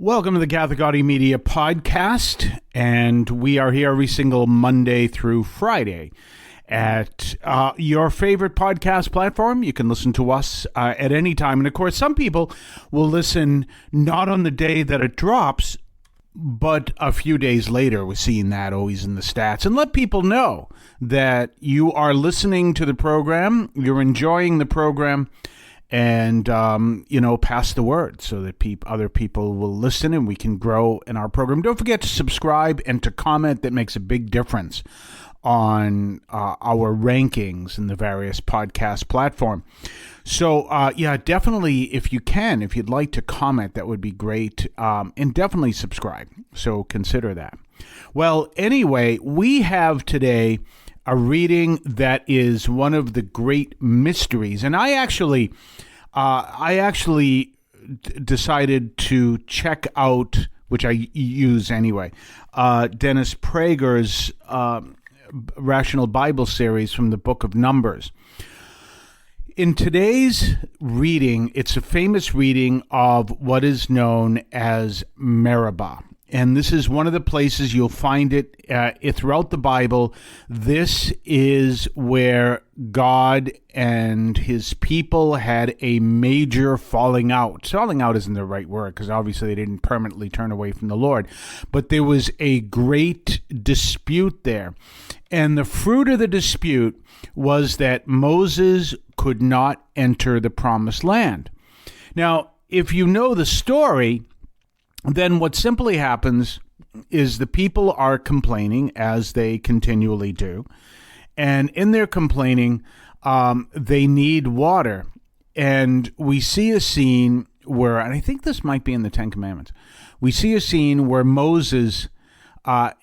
Welcome to the Catholic Audio Media Podcast, and we are here every single Monday through Friday at your favorite podcast platform. You can listen to us at any time, and of course, some people will listen not on the day that it drops, but a few days later. We're seeing that always in the stats, and let people know that you are listening to the program, you're enjoying the program, and, pass the word so that other people will listen and we can grow in our program. Don't forget to subscribe and to comment. That makes a big difference on our rankings in the various podcast platform. So, definitely, if you'd like to comment, that would be great. And definitely subscribe. So consider that. Well, anyway, we have today a reading that is one of the great mysteries. And I actually decided to check out, which I use anyway, Dennis Prager's Rational Bible series from the Book of Numbers. In today's reading, it's a famous reading of what is known as Meriba. And this is one of the places you'll find it throughout the Bible. This is where God and his people had a major falling out. Falling out isn't the right word, because obviously they didn't permanently turn away from the Lord. But there was a great dispute there. And the fruit of the dispute was that Moses could not enter the promised land. Now, if you know the story, then what simply happens is the people are complaining, as they continually do. And in their complaining, they need water. And we see a scene where, and I think this might be in the Ten Commandments, we see a scene where Moses,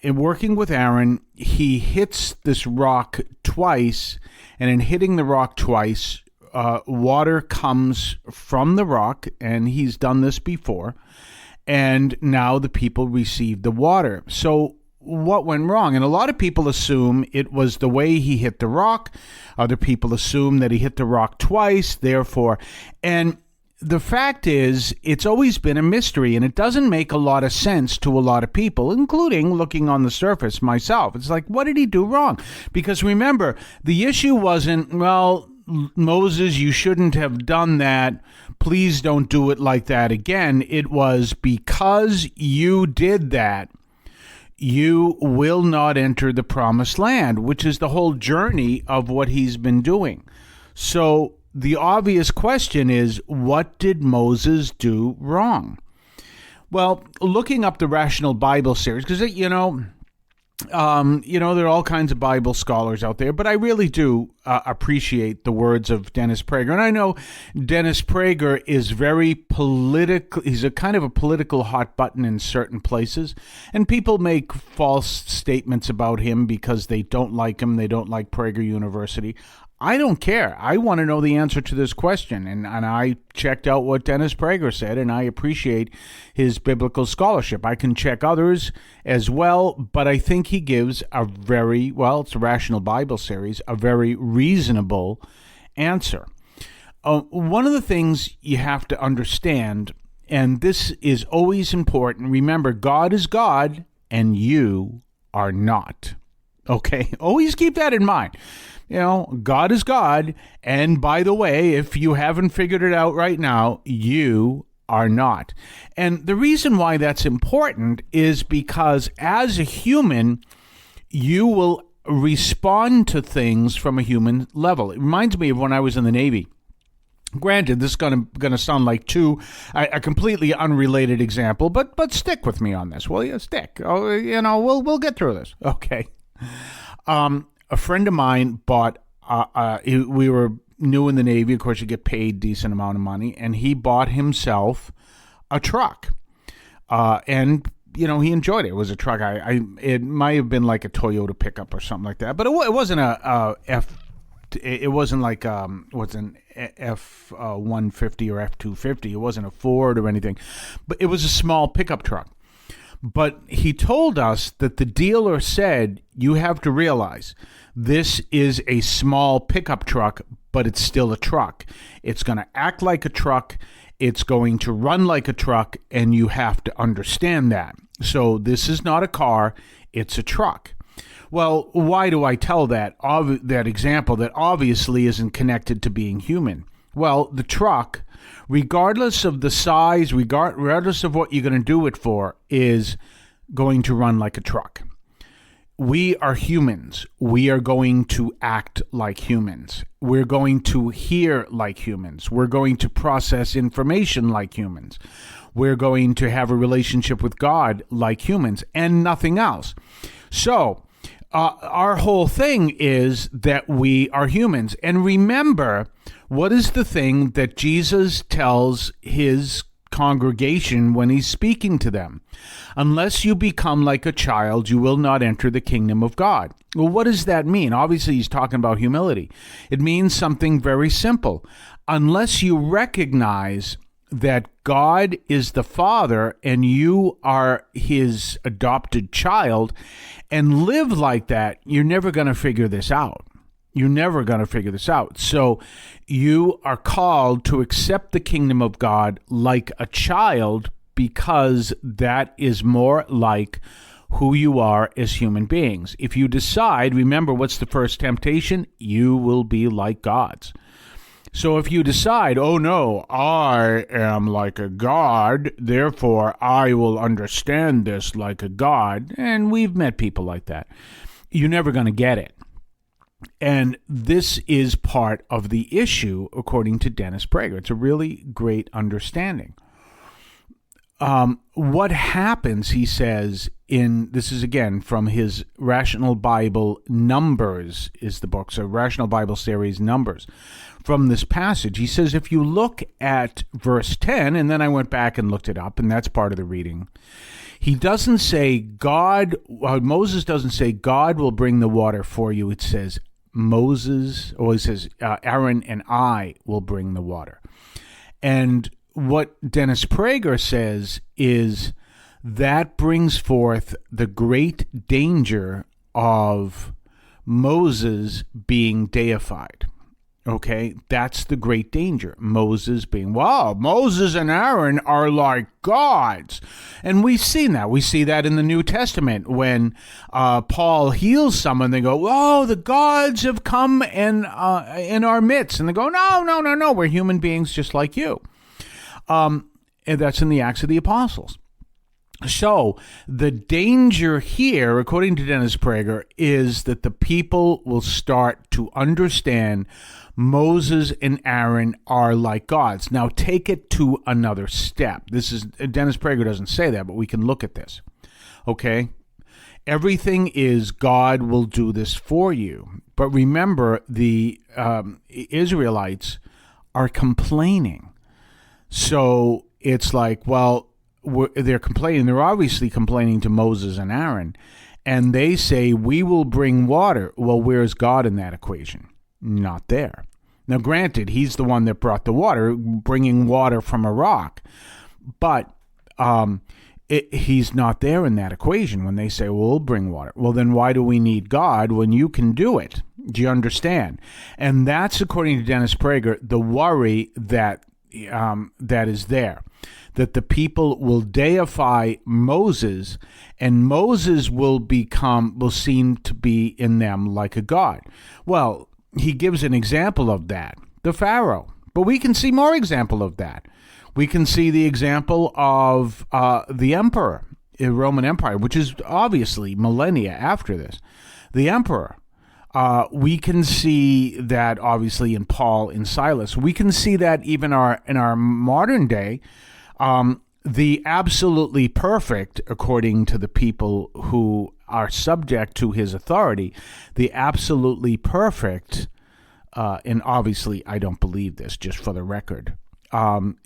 in working with Aaron, he hits this rock twice, and in hitting the rock twice, water comes from the rock, and he's done this before. And now the people receive the water. So what went wrong? And a lot of people assume it was the way he hit the rock. Other people assume that he hit the rock twice, therefore. And the fact is, it's always been a mystery, and it doesn't make a lot of sense to a lot of people, including looking on the surface myself. It's like, what did he do wrong? Because remember, the issue wasn't, well, Moses, you shouldn't have done that. Please don't do it like that again. It was, because you did that, you will not enter the promised land, which is the whole journey of what he's been doing. So the obvious question is, what did Moses do wrong? Well, looking up the Rational Bible series, because, there are all kinds of Bible scholars out there, but I really do appreciate the words of Dennis Prager. And I know Dennis Prager is very political. He's a kind of a political hot button in certain places. And people make false statements about him because they don't like him. They don't like Prager University. I don't care. I want to know the answer to this question. And I checked out what Dennis Prager said, and I appreciate his biblical scholarship. I can check others as well, but I think he gives a very, it's a Rational Bible series, a very reasonable answer. One of the things you have to understand, and this is always important, remember, God is God, and you are not. Okay? Always keep that in mind. God is God, and by the way, if you haven't figured it out right now, you are not. And the reason why that's important is because as a human, you will respond to things from a human level. It reminds me of when I was in the Navy. Granted, this is going to sound like a completely unrelated example, but stick with me on this, will you? Stick. We'll get through this. Okay. A friend of mine bought, we were new in the Navy. Of course, you get paid a decent amount of money. And he bought himself a truck. And, he enjoyed it. It was a truck. It might have been like a Toyota pickup or something like that. But it wasn't it wasn't like what's an F-150 or F-250. It wasn't a Ford or anything. But it was a small pickup truck. But he told us that the dealer said, you have to realize this is a small pickup truck, but it's still a truck. It's going to act like a truck. It's going to run like a truck, and you have to understand that. So this is not a car, it's a truck. Well, why do I tell that example that obviously isn't connected to being human? Well, the truck, regardless of the size, regardless of what you're going to do it for, is going to run like a truck. We are humans. We are going to act like humans. We're going to hear like humans. We're going to process information like humans. We're going to have a relationship with God like humans and nothing else. So, our whole thing is that we are humans. And remember, what is the thing that Jesus tells his congregation when he's speaking to them? Unless you become like a child, you will not enter the kingdom of God. Well, what does that mean? Obviously, he's talking about humility. It means something very simple. Unless you recognize that God is the Father and you are his adopted child and live like that, you're never going to figure this out. You're never going to figure this out. So you are called to accept the kingdom of God like a child, because that is more like who you are as human beings. If you decide, remember, what's the first temptation? You will be like gods. So if you decide, oh no, I am like a god, therefore I will understand this like a god, and we've met people like that, you're never going to get it. And this is part of the issue, according to Dennis Prager. It's a really great understanding. What happens, he says, this is again from his Rational Bible Numbers is the book, so Rational Bible Series Numbers. From this passage, he says, if you look at verse 10, and then I went back and looked it up, and that's part of the reading, he doesn't say Moses doesn't say God will bring the water for you. It says Aaron and I will bring the water. And what Dennis Prager says is that brings forth the great danger of Moses being deified. Okay, that's the great danger. Moses and Aaron are like gods. And we've seen that. We see that in the New Testament when Paul heals someone. They go, oh, the gods have come in our midst. And they go, no, we're human beings just like you. And that's in the Acts of the Apostles. So the danger here, according to Dennis Prager, is that the people will start to understand Moses and Aaron are like gods. Now take it to another step. Dennis Prager doesn't say that, but we can look at this. Okay? Everything is God will do this for you. But remember, the Israelites are complaining. So it's like, well, they're complaining. They're obviously complaining to Moses and Aaron. And they say, we will bring water. Well, where's God in that equation? Not there. Now, granted, he's the one that brought the water, bringing water from a rock. But he's not there in that equation when they say, well, we'll bring water. Well, then why do we need God when you can do it? Do you understand? And that's, according to Dennis Prager, the worry that is there. That the people will deify Moses, and Moses will seem to be in them like a god. Well, he gives an example of that, the Pharaoh. But we can see more example of that. We can see the example of the emperor, the Roman Empire, which is obviously millennia after this. The emperor. We can see that obviously in Paul and Silas. We can see that even in our modern day. The absolutely perfect, according to the people who are subject to his authority, the absolutely perfect, and obviously I don't believe this, just for the record,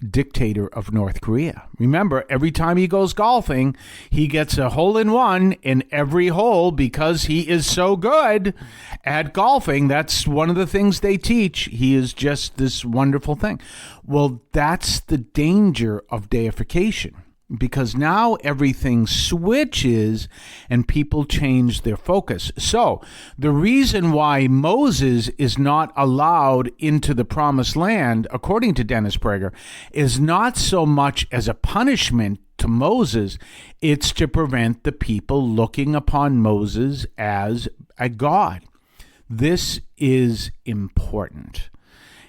dictator of North Korea. Remember, every time he goes golfing, he gets a hole-in-one in every hole because he is so good at golfing. That's one of the things they teach. He is just this wonderful thing. Well, that's the danger of deification. because now everything switches and people change their focus. So the reason why Moses is not allowed into the promised land, according to Dennis Prager, is not so much as a punishment to Moses, it's to prevent the people looking upon Moses as a god. This is important.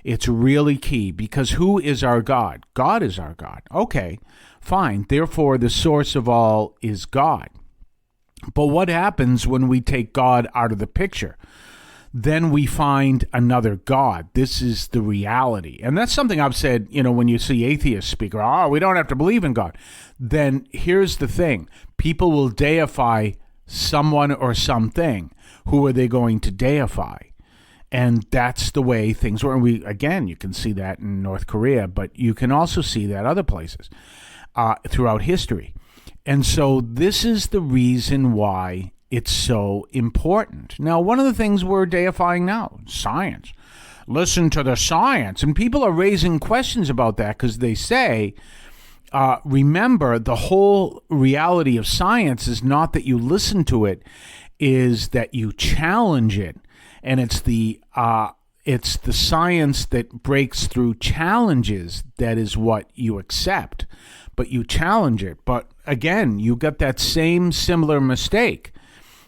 It's really key, because who is our God? God is our God. Okay, fine. Therefore, the source of all is God. But what happens when we take God out of the picture? Then we find another God. This is the reality. And that's something I've said, when you see atheists speak, we don't have to believe in God. Then here's the thing. People will deify someone or something. Who are they going to deify? And that's the way things were. And you can see that in North Korea, but you can also see that other places throughout history. And so this is the reason why it's so important. Now, one of the things we're deifying now, science. Listen to the science. And people are raising questions about that because they say, remember, the whole reality of science is not that you listen to it, is that you challenge it. And it's the science that breaks through challenges that is what you accept, but you challenge it. But again, you got that same similar mistake,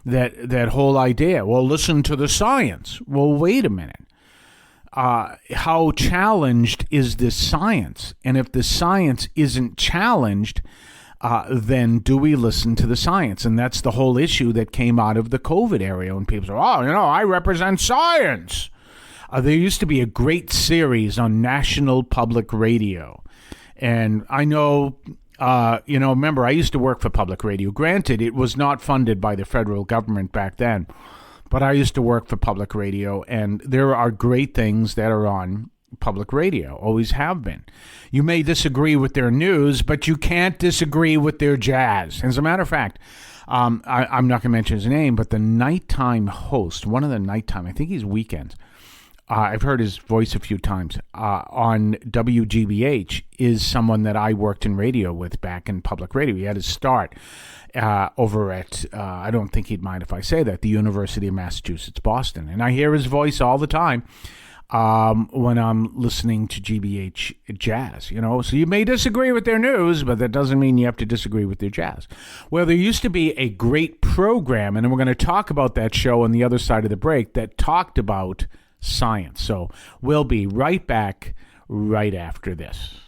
that whole idea. Well, listen to the science. Well, wait a minute. How challenged is this science? And if the science isn't challenged, then do we listen to the science? And that's the whole issue that came out of the COVID area when people say, I represent science. There used to be a great series on National Public Radio. And I know, remember, I used to work for public radio. Granted, it was not funded by the federal government back then, but I used to work for public radio. And there are great things that are on public radio, always have been. You may disagree with their news, but you can't disagree with their jazz. As a matter of fact, I'm not going to mention his name, but the nighttime host, one of the nighttime, I think he's weekends, I've heard his voice a few times, on WGBH, is someone that I worked in radio with back in public radio. He had his start over at, I don't think he'd mind if I say that, the University of Massachusetts, Boston. And I hear his voice all the time. When I'm listening to GBH jazz, so you may disagree with their news, but that doesn't mean you have to disagree with their jazz. Well, there used to be a great program, and we're going to talk about that show on the other side of the break, that talked about science. So we'll be right back right after this.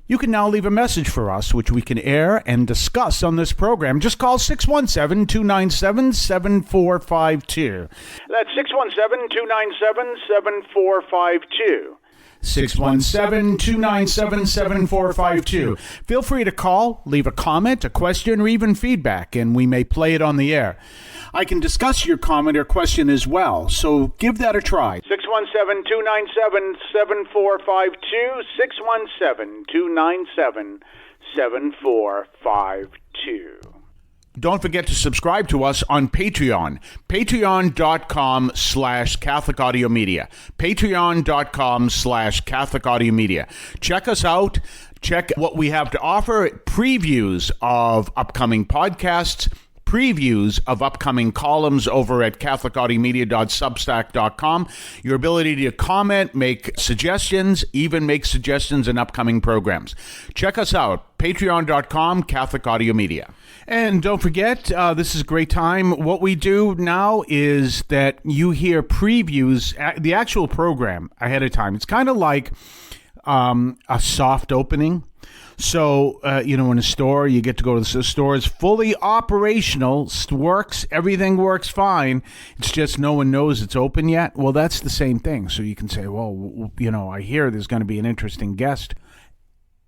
You can now leave a message for us, which we can air and discuss on this program. Just call 617-297-7452. That's 617-297-7452. 617-297-7452. Feel free to call, leave a comment, a question, or even feedback, and we may play it on the air. I can discuss your comment or question as well, so give that a try. 617-297-7452, 617-297-7452. Don't forget to subscribe to us on Patreon. Patreon.com/Catholic Audio Media. Patreon.com/Catholic Audio Media. Check us out. Check what we have to offer. Previews of upcoming podcasts. Previews of upcoming columns over at catholicaudiomedia.substack.com. Your ability to comment, make suggestions, even make suggestions in upcoming programs. Check us out. Patreon.com, Catholic Audio Media. And don't forget, this is a great time. What we do now is that you hear previews, the actual program ahead of time. It's kind of like a soft opening. So, in a store, you get to go to the store. It's fully operational, works, everything works fine. It's just no one knows it's open yet. Well, that's the same thing. So you can say, well, I hear there's going to be an interesting guest.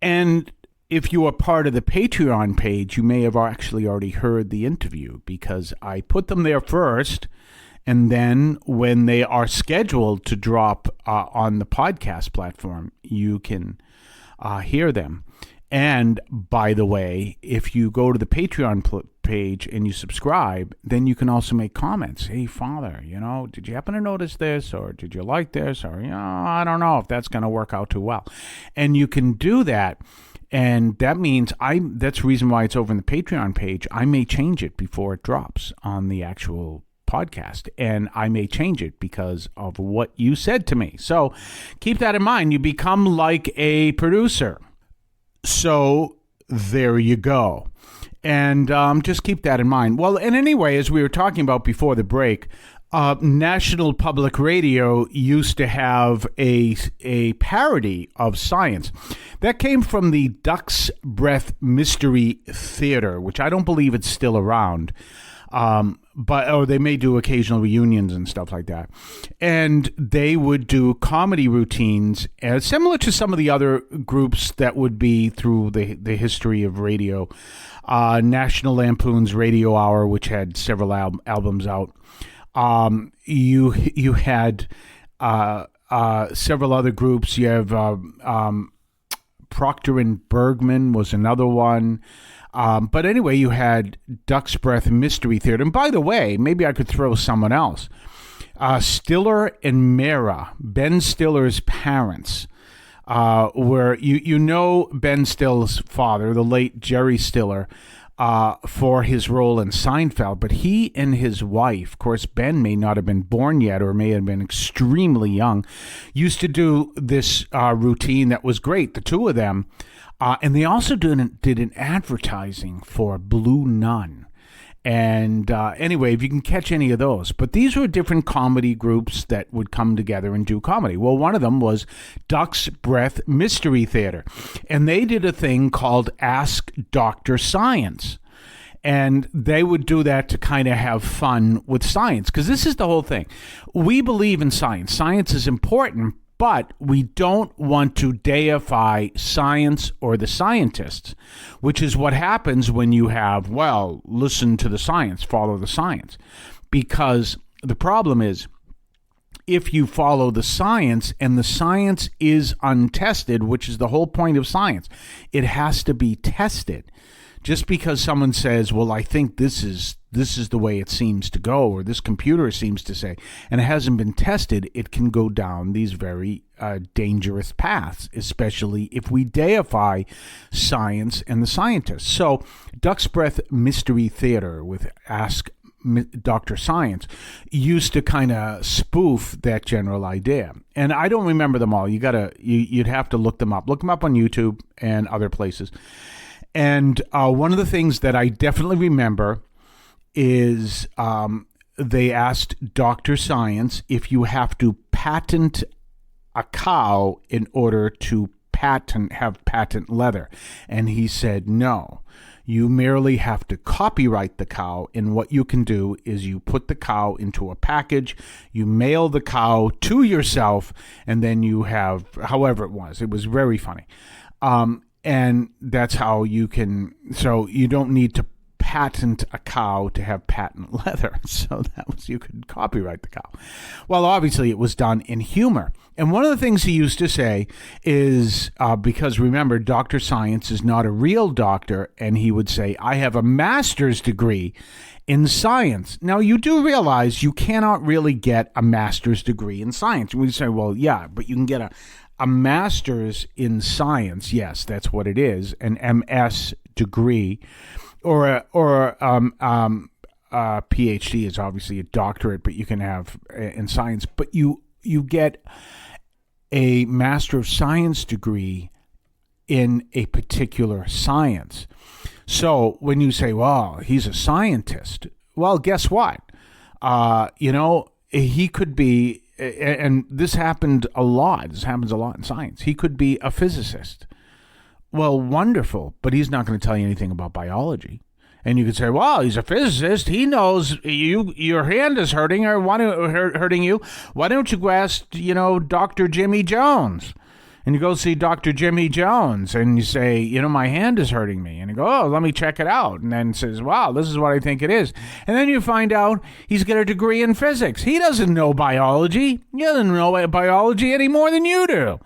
And if you are part of the Patreon page, you may have actually already heard the interview, because I put them there first. And then when they are scheduled to drop on the podcast platform, you can hear them. And by the way, if you go to the Patreon page and you subscribe, then you can also make comments. Hey, Father, did you happen to notice this? Or did you like this? Or, I don't know if that's going to work out too well. And you can do that. And that means that's the reason why it's over in the Patreon page. I may change it before it drops on the actual podcast, and I may change it because of what you said to me. So keep that in mind. You become like a producer. So there you go. And just keep that in mind. Well, and anyway, as we were talking about before the break, National Public Radio used to have a parody of science that came from the Duck's Breath Mystery Theater, which I don't believe it's still around. But they may do occasional reunions and stuff like that. And they would do comedy routines similar to some of the other groups that would be through the history of radio. National Lampoon's Radio Hour, which had several albums out. You had several other groups. You have Procter and Bergman was another one. But anyway, you had Duck's Breath Mystery Theater. And by the way, maybe I could throw someone else. Stiller and Meriba, Ben Stiller's parents, where you know Ben Stiller's father, the late Jerry Stiller, for his role in Seinfeld, but he and his wife, of course, Ben may not have been born yet or may have been extremely young, used to do this routine that was great, the two of them, and they also did an advertising for Blue Nun. And anyway, if you can catch any of those. But these were different comedy groups that would come together and do comedy. Well, one of them was Duck's Breath Mystery Theater. And they did a thing called Ask Dr. Science. And they would do that to kind of have fun with science. Because this is the whole thing. We believe in science. Science is important. But we don't want to deify science or the scientists, which is what happens when you have, well, listen to the science, follow the science. Because the problem is, if you follow the science and the science is untested, which is the whole point of science, it has to be tested. Just because someone says, well, I think this is the way it seems to go, or this computer seems to say, and it hasn't been tested, it can go down these very dangerous paths, especially if we deify science and the scientists. So Duck's Breath Mystery Theater with Ask Dr. Science used to kind of spoof that general idea. And I don't remember them all. You'd have to look them up. Look them up on YouTube and other places. And one of the things that I definitely remember is they asked Dr. Science if you have to patent a cow in order to have patent leather. And he said, no, you merely have to copyright the cow. And what you can do is you put the cow into a package, you mail the cow to yourself, and then you have, however it was very funny. And that's how you can, so you don't need to patent a cow to have patent leather. So you could copyright the cow. Well, obviously it was done in humor. And one of the things he used to say is, because remember, Dr. Science is not a real doctor, and he would say, I have a master's degree in science. Now, you do realize you cannot really get a master's degree in science. And we say, well, yeah, but you can get a master's in science. Yes, that's what it is, an MS degree, or a PhD is obviously a doctorate, but you can have in science. But you get a Master of Science degree in a particular science. So when you say, well, he's a scientist, well, guess what? He could be, and this happened a lot. This happens a lot in science. He could be a physicist. Well, wonderful, but he's not going to tell you anything about biology. And you could say, well, he's a physicist. He knows your hand is hurting or hurting you. Why don't you go ask, Dr. Jimmy Jones? And you go see Dr. Jimmy Jones and you say, my hand is hurting me. And you go, oh, let me check it out. And then says, wow, this is what I think it is. And then you find out he's got a degree in physics. He doesn't know biology. He doesn't know biology any more than you do.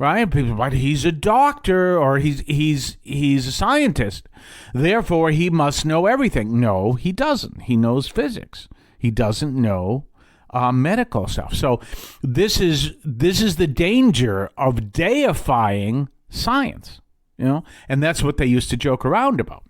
Right? But he's a doctor or he's a scientist. Therefore, he must know everything. No, he doesn't. He knows physics. He doesn't know medical stuff. So this is the danger of deifying science. and that's what they used to joke around about.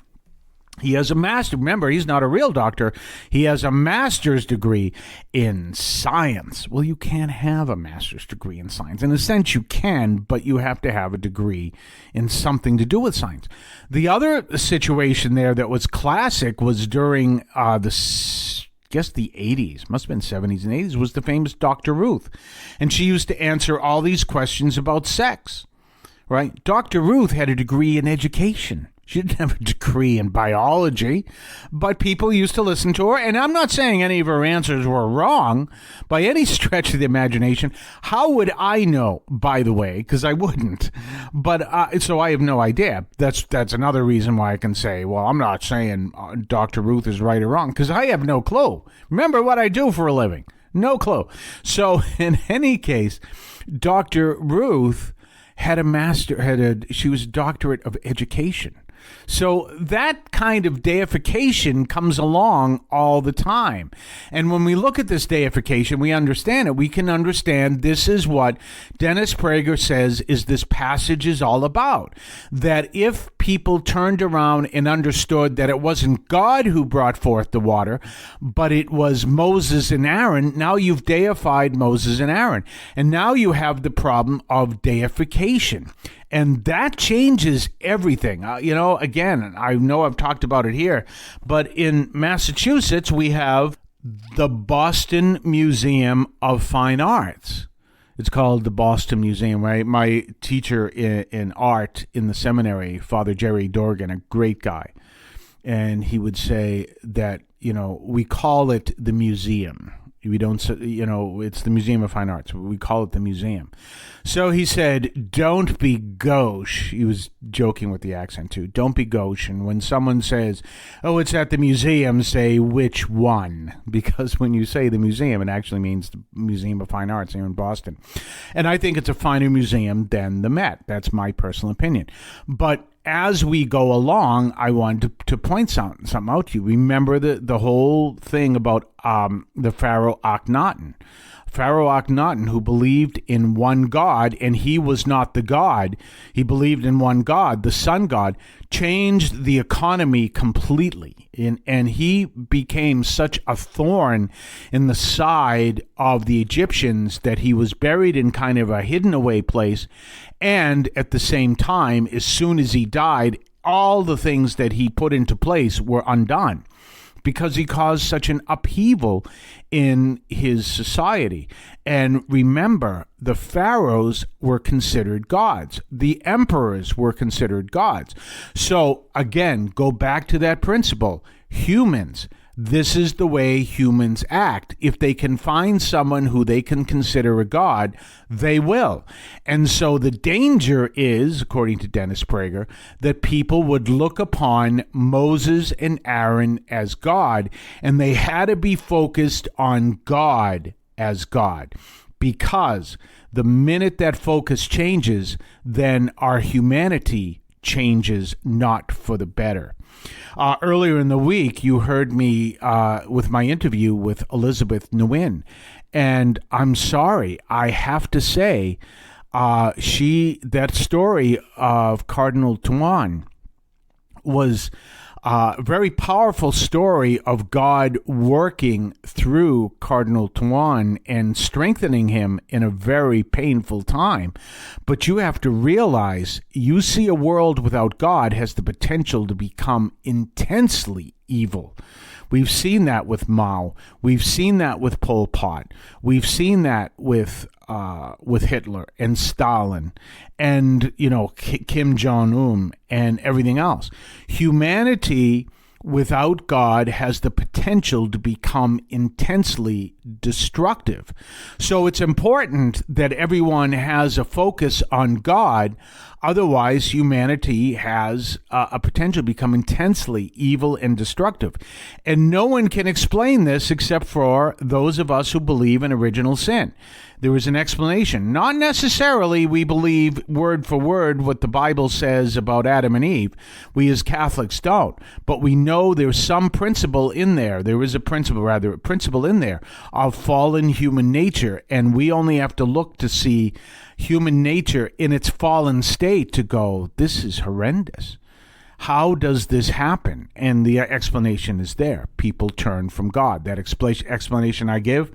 He has a master. Remember, he's not a real doctor. He has a master's degree in science. Well, you can't have a master's degree in science. In a sense, you can, but you have to have a degree in something to do with science. The other situation there that was classic was during the 80s, must have been 70s and 80s, was the famous Dr. Ruth. And she used to answer all these questions about sex, right? Dr. Ruth had a degree in education. She didn't have a degree in biology, but people used to listen to her. And I'm not saying any of her answers were wrong by any stretch of the imagination. How would I know, by the way? Because I wouldn't. But so I have no idea. That's another reason why I can say, well, I'm not saying Dr. Ruth is right or wrong, because I have no clue. Remember what I do for a living. No clue. So in any case, Dr. Ruth had she was a doctorate of education. So that kind of deification comes along all the time. And when we look at this deification, we understand it. We can understand this is what Dennis Prager says is this passage is all about. That if people turned around and understood that it wasn't God who brought forth the water, but it was Moses and Aaron, now you've deified Moses and Aaron. And now you have the problem of deification. And that changes everything. Again, I know I've talked about it here, but in Massachusetts, we have the Boston Museum of Fine Arts. It's called the Boston Museum, right? My teacher in art in the seminary, Father Jerry Dorgan, a great guy, and he would say that, we call it the museum. We don't, it's the Museum of Fine Arts. We call it the museum. So he said, don't be gauche. He was joking with the accent too. Don't be gauche. And when someone says, oh, it's at the museum, say which one? Because when you say the museum, it actually means the Museum of Fine Arts here in Boston. And I think it's a finer museum than the Met. That's my personal opinion. But as we go along, I wanted to point something out to you. Remember the whole thing about the Pharaoh Akhenaten. Pharaoh Akhenaten, who believed in one God, and he was not the God. He believed in one God, the sun god, changed the economy completely. And he became such a thorn in the side of the Egyptians that he was buried in kind of a hidden away place. And at the same time, as soon as he died, all the things that he put into place were undone, because he caused such an upheaval in his society. And remember, the pharaohs were considered gods. The emperors were considered gods. So again, go back to that principle. Humans, this is the way humans act. If they can find someone who they can consider a god, they will. And so the danger is, according to Dennis Prager, that people would look upon Moses and Aaron as God, and they had to be focused on God as God. Because the minute that focus changes, then our humanity changes not for the better. Earlier in the week, you heard me with my interview with Elizabeth Nguyen, and I'm sorry, I have to say, that story of Cardinal Tuan was a very powerful story of God working through Cardinal Tuan and strengthening him in a very painful time. But you have to realize, you see a world without God has the potential to become intensely evil. We've seen that with Mao. We've seen that with Pol Pot. We've seen that with Hitler and Stalin and, Kim Jong-un and everything else. Humanity without God has the potential to become intensely destructive. So it's important that everyone has a focus on God. Otherwise, humanity has a potential to become intensely evil and destructive. And no one can explain this except for those of us who believe in original sin. There is an explanation. Not necessarily we believe word for word what the Bible says about Adam and Eve. We as Catholics don't. But we know know there's some principle in there. There is a principle in there of fallen human nature. And we only have to look to see human nature in its fallen state to go, this is horrendous. How does this happen? And the explanation is there. People turn from God. That explanation I give,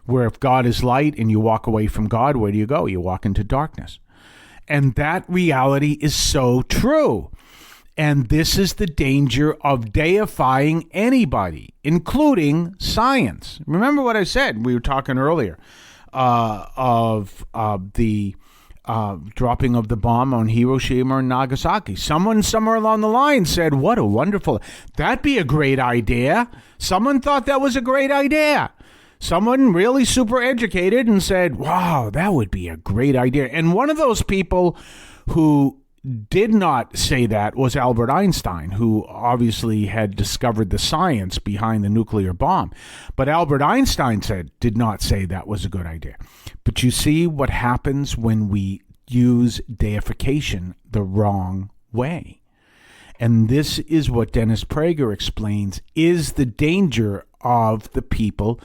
where if God is light and you walk away from God, where do you go? You walk into darkness. And that reality is so true. And this is the danger of deifying anybody, including science. Remember what I said? We were talking earlier of the dropping of the bomb on Hiroshima and Nagasaki. Someone somewhere along the line said, what a wonderful, that'd be a great idea. Someone thought that was a great idea. Someone really super educated and said, wow, that would be a great idea. And one of those people who did not say that was Albert Einstein, who obviously had discovered the science behind the nuclear bomb. But Albert Einstein did not say that was a good idea. But you see what happens when we use deification the wrong way. And this is what Dennis Prager explains is the danger of the people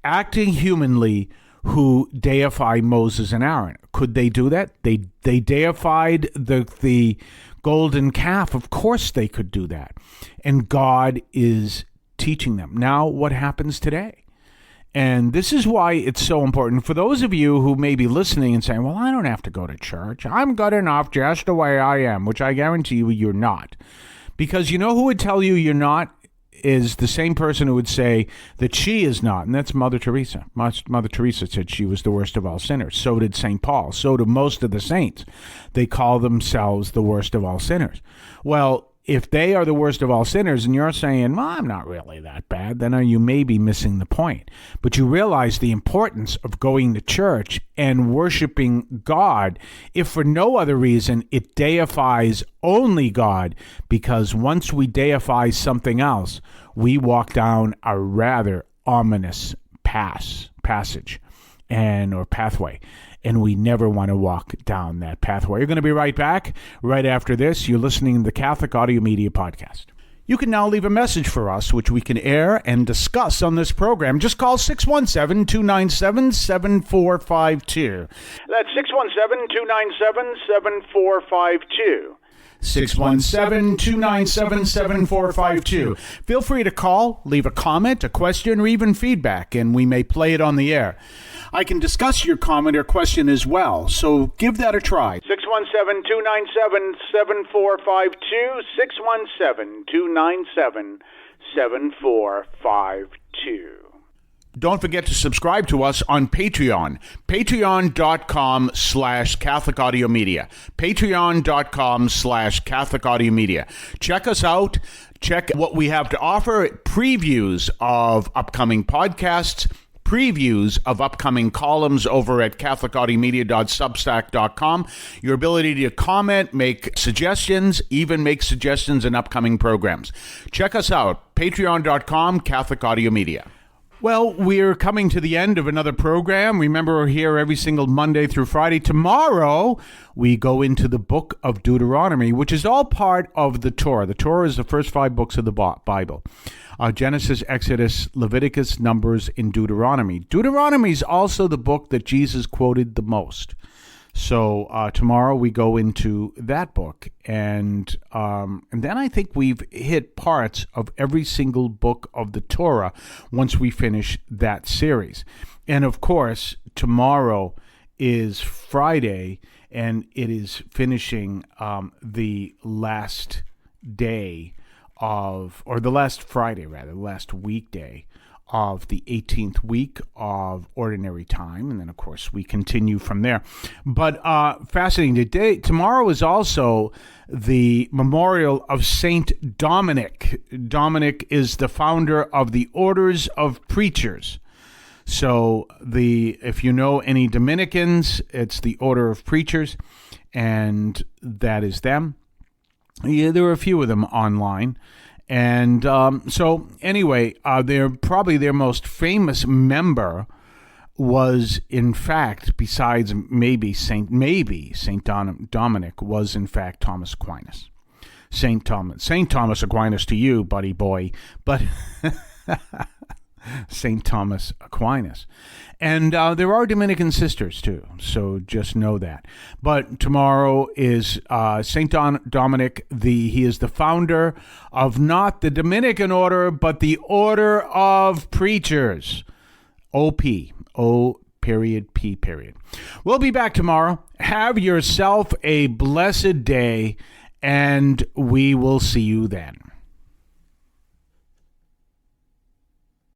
acting humanly who deify Moses and Aaron. Could they do that? They deified the golden calf. Of course they could do that. And God is teaching them. Now, what happens today? And this is why it's so important for those of you who may be listening and saying, well, I don't have to go to church. I'm good enough just the way I am, which I guarantee you you're not. Because you know who would tell you you're not? Is the same person who would say that she is not, and that's Mother Teresa. Mother Teresa said she was the worst of all sinners. So did St. Paul. So do most of the saints. They call themselves the worst of all sinners. Well, if they are the worst of all sinners and you're saying, well, I'm not really that bad, then you may be missing the point. But you realize the importance of going to church and worshiping God, if for no other reason, it deifies only God, because once we deify something else, we walk down a rather ominous passage or pathway. And we never want to walk down that pathway. You're going to be right back right after this. You're listening to the Catholic Audio Media Podcast. You can now leave a message for us, which we can air and discuss on this program. Just call 617-297-7452. That's 617-297-7452. 617-297-7452. Feel free to call, leave a comment, a question, or even feedback, and we may play it on the air. I can discuss your comment or question as well, so give that a try. 617-297-7452, 617-297-7452. Don't forget to subscribe to us on Patreon. Patreon.com/Catholic Audio Media. Patreon.com/Catholic Audio Media. Check us out. Check what we have to offer. Previews of upcoming podcasts. Previews of upcoming columns over at catholicaudiomedia.substack.com. Your ability to comment, make suggestions, even make suggestions in upcoming programs. Check us out. Patreon.com, Catholic Audio Media. Well, we're coming to the end of another program. Remember, we're here every single Monday through Friday. Tomorrow, we go into the book of Deuteronomy, which is all part of the Torah. The Torah is the first 5 books of the Bible. Genesis, Exodus, Leviticus, Numbers, and Deuteronomy. Deuteronomy is also the book that Jesus quoted the most. So tomorrow we go into that book, and then I think we've hit parts of every single book of the Torah once we finish that series. And of course, tomorrow is Friday, and it is finishing the last day of, or the last Friday rather, the last weekday of the 18th week of Ordinary Time, and then of course we continue from there. But fascinating today. Tomorrow is also the memorial of Saint Dominic. Dominic is the founder of the Orders of Preachers. So if you know any Dominicans, it's the Order of Preachers, and that is them. Yeah, there are a few of them online. And so anyway, probably their most famous member was, in fact, besides maybe Saint Dominic, was in fact Thomas Aquinas. St. Thomas Aquinas to you, buddy boy, but St. Thomas Aquinas. And there are Dominican sisters too, so just know that. But tomorrow is St. Dominic. He is the founder of not the Dominican order, but the Order of Preachers. OP. O.P. We'll be back tomorrow. Have yourself a blessed day, and we will see you then.